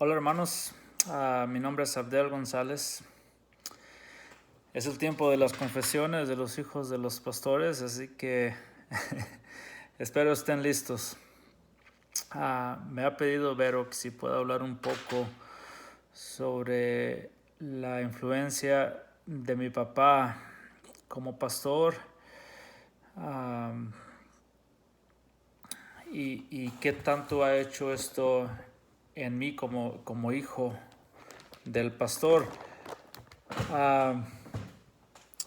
Hola hermanos, mi nombre es Abdel González. Es el tiempo de las confesiones de los hijos de los pastores, así que espero estén listos. Me ha pedido Vero que si puedo hablar un poco sobre la influencia de mi papá como pastor y qué tanto ha hecho esto en mí como hijo del pastor.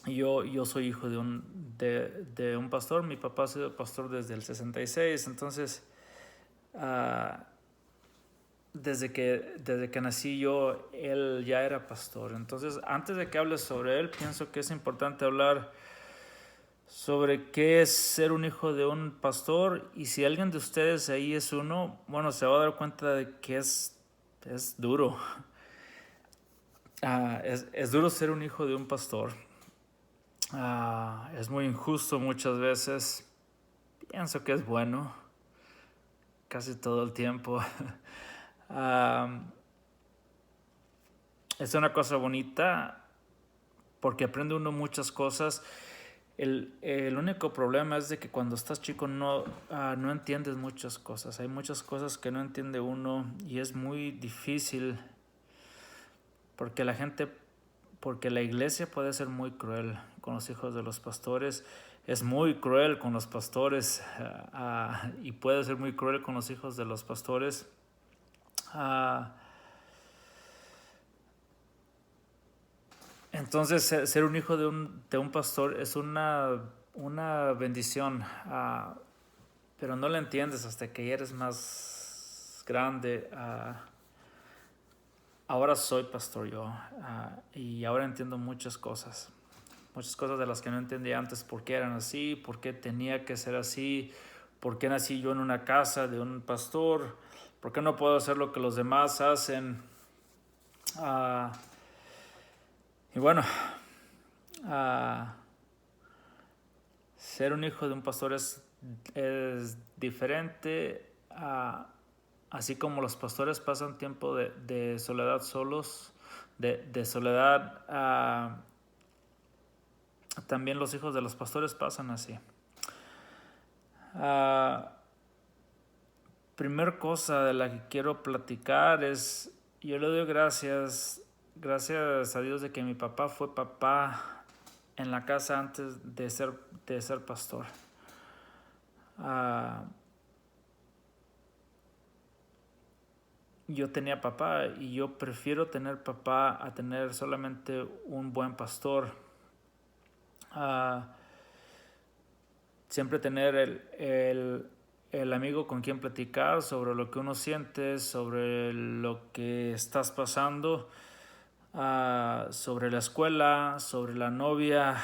Yo soy hijo de un pastor. Mi papá ha sido pastor desde el 66. Entonces desde que nací yo, él ya era pastor. Entonces, antes de que hables sobre él, pienso que es importante hablar sobre qué es ser un hijo de un pastor. Y si alguien de ustedes ahí es uno, bueno, se va a dar cuenta de que es duro. Es duro ser un hijo de un pastor. Es muy injusto muchas veces. Pienso que es bueno casi todo el tiempo. Es una cosa bonita porque aprende uno muchas cosas. El único problema es de que cuando estás chico no entiendes muchas cosas. Hay muchas cosas que no entiende uno y es muy difícil porque porque la iglesia puede ser muy cruel con los hijos de los pastores, es muy cruel con los pastores y puede ser muy cruel con los hijos de los pastores. Entonces, ser un hijo de un pastor es una bendición, pero no la entiendes hasta que ya eres más grande. Ahora soy pastor yo y ahora entiendo muchas cosas de las que no entendía antes, por qué eran así, por qué tenía que ser así, por qué nací yo en una casa de un pastor, por qué no puedo hacer lo que los demás hacen. Y bueno, ser un hijo de un pastor es diferente. Así como los pastores pasan tiempo de soledad solos, de soledad, también los hijos de los pastores pasan así. Primer cosa de la que quiero platicar es, yo le doy gracias a Dios de que mi papá fue papá en la casa antes de ser pastor. Yo tenía papá y yo prefiero tener papá a tener solamente un buen pastor. Siempre tener el amigo con quien platicar sobre lo que uno siente, sobre lo que estás pasando, sobre la escuela, sobre la novia.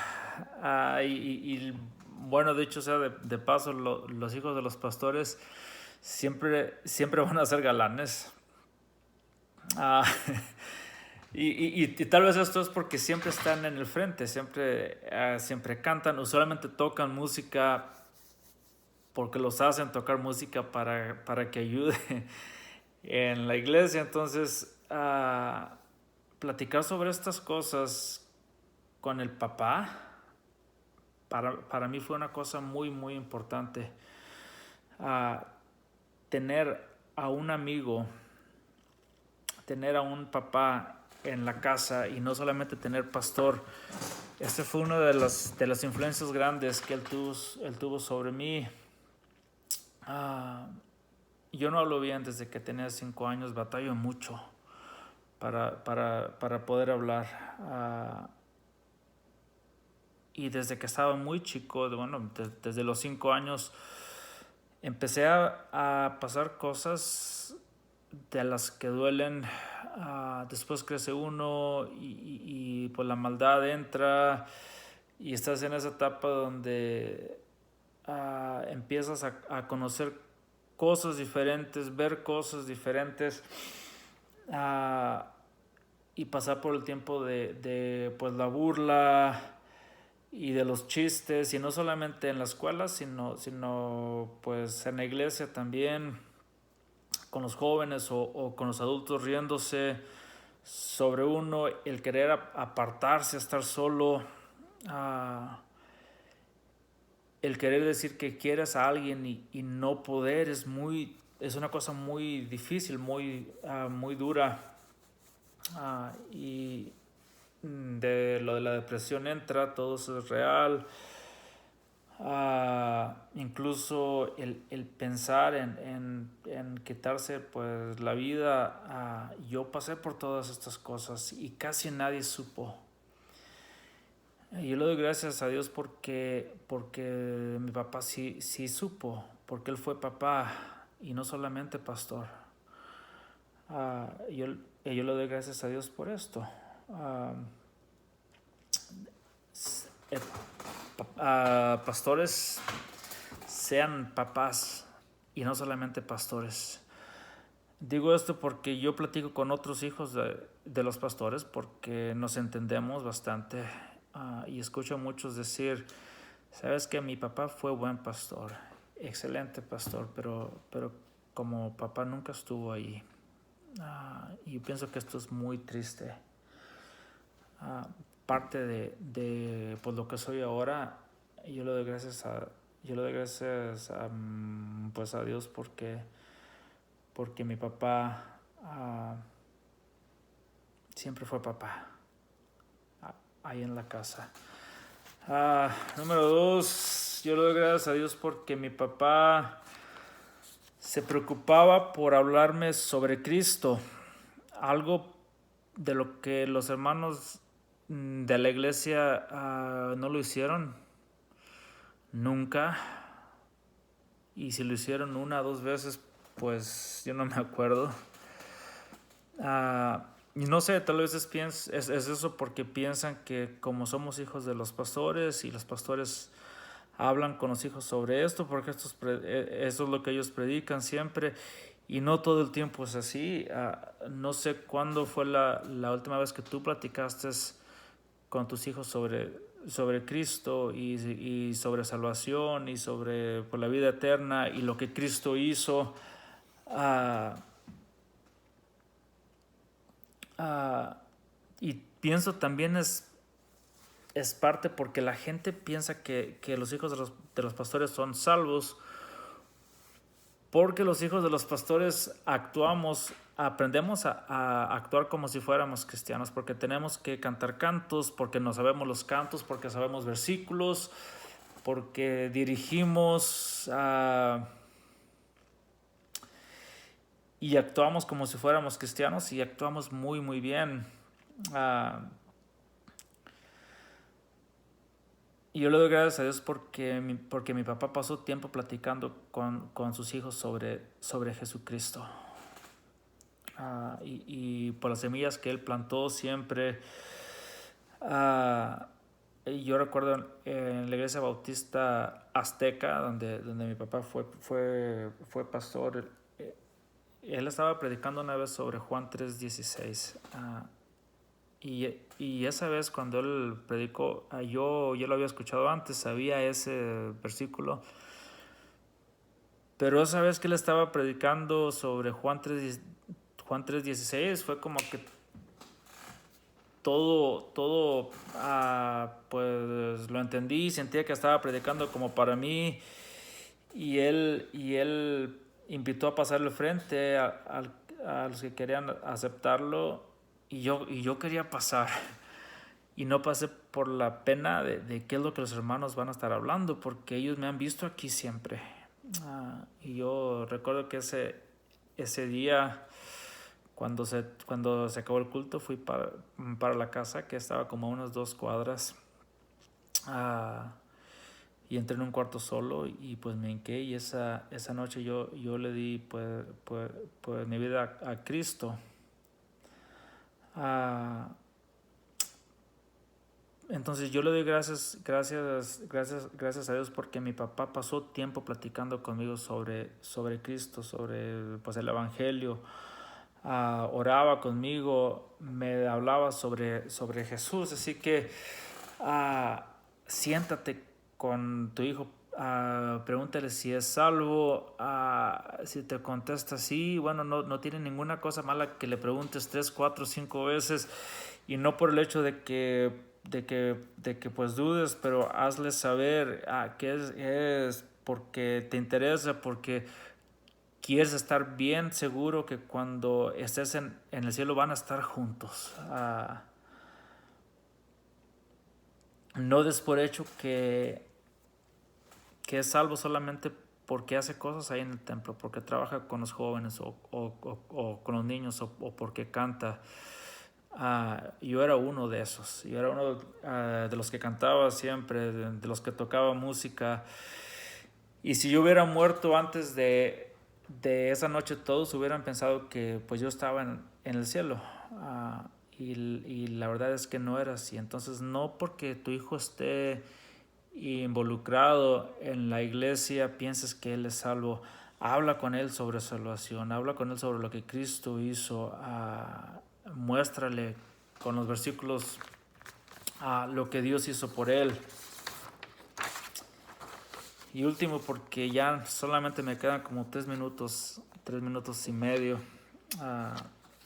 Y bueno, dicho sea de paso, los hijos de los pastores siempre van a ser galanes. Y tal vez esto es porque siempre están en el frente, siempre cantan, usualmente tocan música porque los hacen tocar música para que ayude en la iglesia. Entonces, platicar sobre estas cosas con el papá, para mí fue una cosa muy, muy importante. Tener a un amigo, tener a un papá en la casa y no solamente tener pastor. Este fue una de las influencias grandes que él tuvo sobre mí. Yo no hablo bien desde que tenía 5 años, batallo mucho para poder hablar. Y desde que estaba muy chico, desde los 5 años, empecé a pasar cosas de las que duelen. Después crece uno y pues la maldad entra y estás en esa etapa donde empiezas a conocer cosas diferentes, ver cosas diferentes, y pasar por el tiempo de pues la burla y de los chistes, y no solamente en la escuela, sino pues en la iglesia también. con los jóvenes o con los adultos riéndose sobre uno, el querer apartarse, estar solo, el querer decir que quieres a alguien y no poder es una cosa muy difícil, muy dura. Y de lo de la depresión entra, todo eso es real. Incluso el pensar en quitarse pues la vida. Yo pasé por todas estas cosas y casi nadie supo. Yo le doy gracias a Dios porque mi papá sí supo, porque él fue papá y no solamente pastor. Yo le doy gracias a Dios por esto. Pastores sean papás y no solamente pastores. Digo esto porque yo platico con otros hijos de los pastores porque nos entendemos bastante, y escucho a muchos decir, sabes que mi papá fue buen pastor, excelente pastor, pero como papá nunca estuvo ahí. Y yo pienso que esto es muy triste. Parte de pues, lo que soy ahora, yo le doy gracias pues a Dios porque mi papá siempre fue papá ahí en la casa. Número 2, yo le doy gracias a Dios porque mi papá se preocupaba por hablarme sobre Cristo, algo de lo que los hermanos de la iglesia no lo hicieron nunca, y si lo hicieron 1 o 2 veces, pues yo no me acuerdo. Y no sé, tal vez es eso porque piensan que como somos hijos de los pastores y los pastores hablan con los hijos sobre esto, porque eso es lo que ellos predican siempre, y no todo el tiempo es así. No sé cuándo fue la última vez que tú platicaste con tus hijos sobre Cristo y sobre salvación y sobre pues, la vida eterna y lo que Cristo hizo. Y pienso también es parte porque la gente piensa que los hijos de los pastores son salvos, porque los hijos de los pastores aprendemos a actuar como si fuéramos cristianos, porque tenemos que cantar cantos, porque no sabemos los cantos, porque sabemos versículos, porque dirigimos y actuamos como si fuéramos cristianos y actuamos muy muy bien. Y yo le doy gracias a Dios porque mi papá pasó tiempo platicando con sus hijos sobre Jesucristo. Y por las semillas que él plantó siempre. Yo recuerdo en la iglesia bautista azteca, donde mi papá fue pastor, él estaba predicando una vez sobre Juan 3:16. Y esa vez cuando él predicó, yo lo había escuchado antes, sabía ese versículo, pero esa vez que él estaba predicando sobre Juan 3:16 fue como que todo pues lo entendí, sentía que estaba predicando como para mí, y él invitó a pasarle frente a los que querían aceptarlo, y yo quería pasar y no pasé por la pena de qué es lo que los hermanos van a estar hablando, porque ellos me han visto aquí siempre. Y yo recuerdo que ese día cuando se acabó el culto fui para la casa, que estaba como a unas 2 cuadras, y entré en un cuarto solo y pues me hinqué, y esa noche yo le di pues mi vida a Cristo. Entonces yo le doy gracias a Dios porque mi papá pasó tiempo platicando conmigo sobre Cristo, sobre pues el Evangelio. Oraba conmigo, me hablaba sobre Jesús. Así que siéntate con tu hijo pregúntale si es salvo. Si te contesta sí, bueno, no tiene ninguna cosa mala que le preguntes 3, 4, 5 veces, y no por el hecho de que pues dudes, pero hazle saber que es porque te interesa, porque quieres estar bien seguro que cuando estés en el cielo van a estar juntos. No des por hecho que es salvo solamente porque hace cosas ahí en el templo, porque trabaja con los jóvenes o con los niños o porque canta. Yo era uno de esos, yo era uno de los que cantaba siempre, de los que tocaba música. Y si yo hubiera muerto antes de esa noche, todos hubieran pensado que pues yo estaba en el cielo. Y la verdad es que no era así. Entonces, no porque tu hijo esté involucrado en la iglesia pienses que él es salvo. Habla con él sobre salvación, habla con él sobre lo que Cristo hizo. Muéstrale con los versículos lo que Dios hizo por él. Y último, porque ya solamente me quedan como 3 minutos y medio.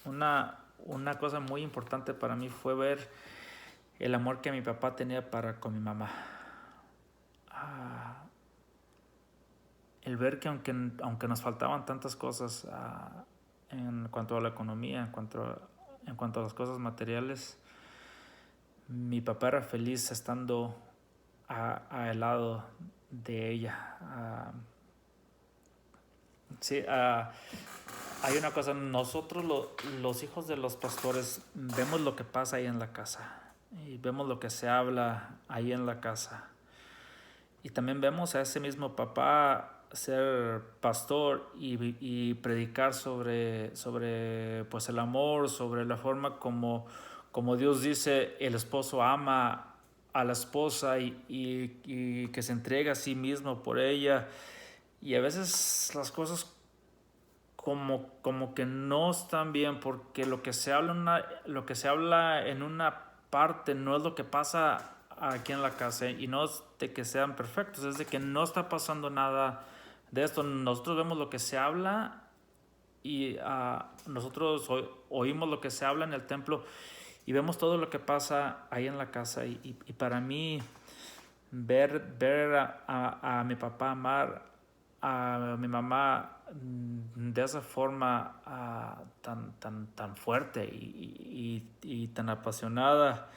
Una cosa muy importante para mí fue ver el amor que mi papá tenía para con mi mamá. El ver que aunque nos faltaban tantas cosas en cuanto a la economía, en cuanto a las cosas materiales, mi papá era feliz estando al lado de ella. Sí, hay una cosa, nosotros los hijos de los pastores vemos lo que pasa ahí en la casa y vemos lo que se habla ahí en la casa. Y también vemos a ese mismo papá ser pastor y predicar sobre pues el amor, sobre la forma como Dios dice el esposo ama a la esposa y que se entrega a sí mismo por ella. Y a veces las cosas como que no están bien, porque lo que se habla en una parte no es lo que pasa aquí en la casa, y no es de que sean perfectos, es de que no está pasando nada de esto. Nosotros vemos lo que se habla y nosotros oímos lo que se habla en el templo y vemos todo lo que pasa ahí en la casa. Y para mí ver a mi papá amar a mi mamá de esa forma tan fuerte y tan apasionada,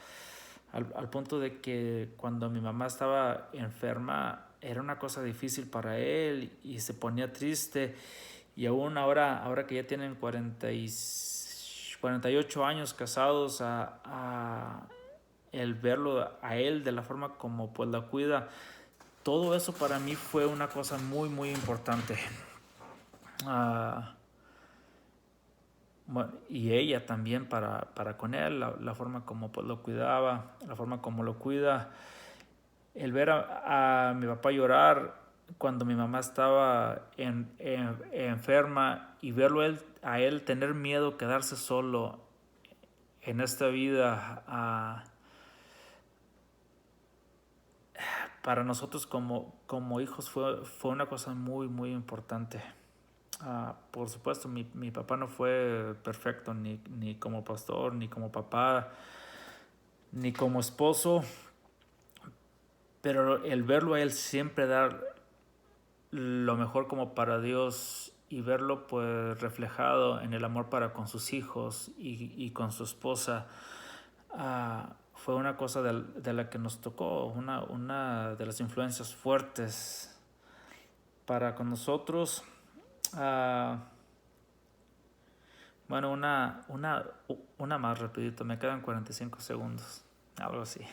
al punto de que cuando mi mamá estaba enferma era una cosa difícil para él y se ponía triste. Y aún ahora que ya tienen 48 años casados, el verlo a él de la forma como pues la cuida, todo eso para mí fue una cosa muy muy importante. Bueno, y ella también para con él, la forma como pues lo cuidaba, la forma como lo cuida. El ver a mi papá llorar cuando mi mamá estaba enferma, y verlo a él tener miedo, quedarse solo en esta vida, para nosotros como hijos fue una cosa muy muy importante. Por supuesto, mi papá no fue perfecto ni como pastor, ni como papá, ni como esposo, pero el verlo a él siempre dar lo mejor como para Dios, y verlo pues reflejado en el amor para con sus hijos y con su esposa, fue una cosa de la que nos tocó, una de las influencias fuertes para con nosotros. Bueno, una más rapidito, me quedan 45 segundos, algo así.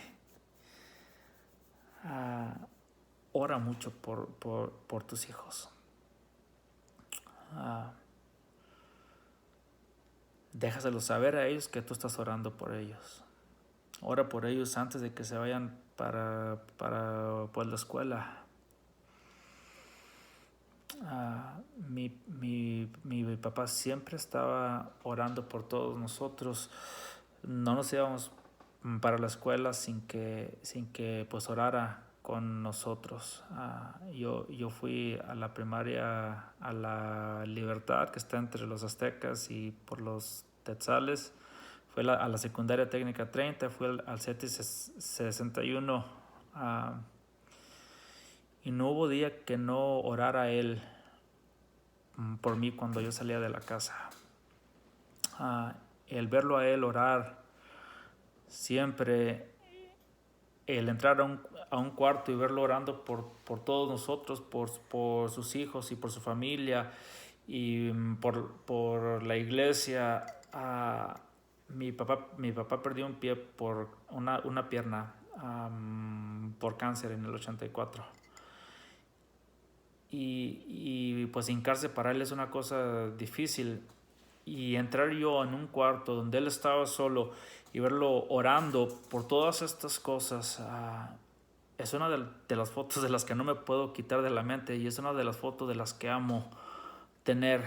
Ora mucho por tus hijos. Déjaselo saber a ellos que tú estás orando por ellos. Ora por ellos antes de que se vayan para pues, la escuela. Mi papá siempre estaba orando por todos nosotros. No nos íbamos para la escuela sin que pues orara con nosotros. Yo fui a la primaria a la Libertad, que está entre los aztecas y por los Tetzales. Fui a la secundaria técnica 30, fui al CETIS 61. Y no hubo día que no orara a él por mí cuando yo salía de la casa. El verlo a él orar siempre, el entrar a un cuarto y verlo orando por todos nosotros, por sus hijos y por su familia y por la iglesia. Mi papá perdió un pie por una pierna por cáncer en el 84. Y pues hincarse para él es una cosa difícil. Y entrar yo en un cuarto donde él estaba solo y verlo orando por todas estas cosas, es una de las fotos de las que no me puedo quitar de la mente, y es una de las fotos de las que amo tener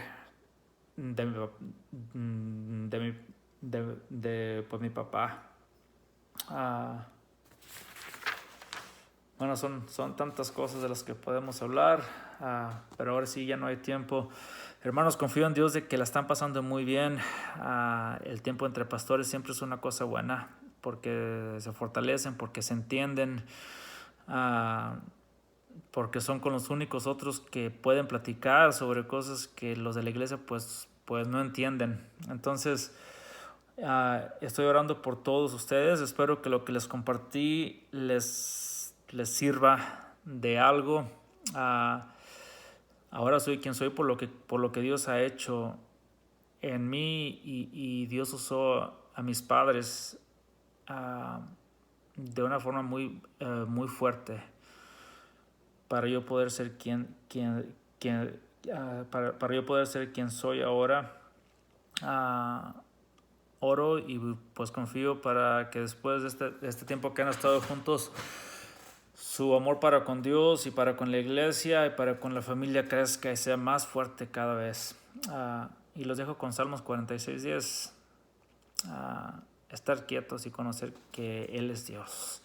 pues, mi papá. Bueno, son tantas cosas de las que podemos hablar, pero ahora sí ya no hay tiempo. Hermanos, confío en Dios de que la están pasando muy bien. El tiempo entre pastores siempre es una cosa buena, porque se fortalecen, porque se entienden, porque son con los únicos otros que pueden platicar sobre cosas que los de la iglesia pues no entienden. Entonces, estoy orando por todos ustedes. Espero que lo que les compartí les sirva de algo. Ahora soy quien soy por lo que Dios ha hecho en mí, y Dios usó a mis padres de una forma muy fuerte para yo poder ser para yo poder ser quien soy ahora. Oro y pues confío para que después de este tiempo que han estado juntos, su amor para con Dios y para con la iglesia y para con la familia crezca y sea más fuerte cada vez. Y los dejo con Salmos 46:10. Estar quietos y conocer que Él es Dios.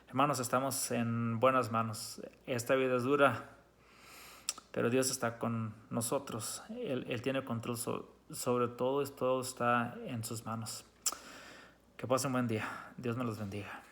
Hermanos, estamos en buenas manos. Esta vida es dura, pero Dios está con nosotros. Él tiene control sobre todo, y todo está en sus manos. Que pasen un buen día. Dios me los bendiga.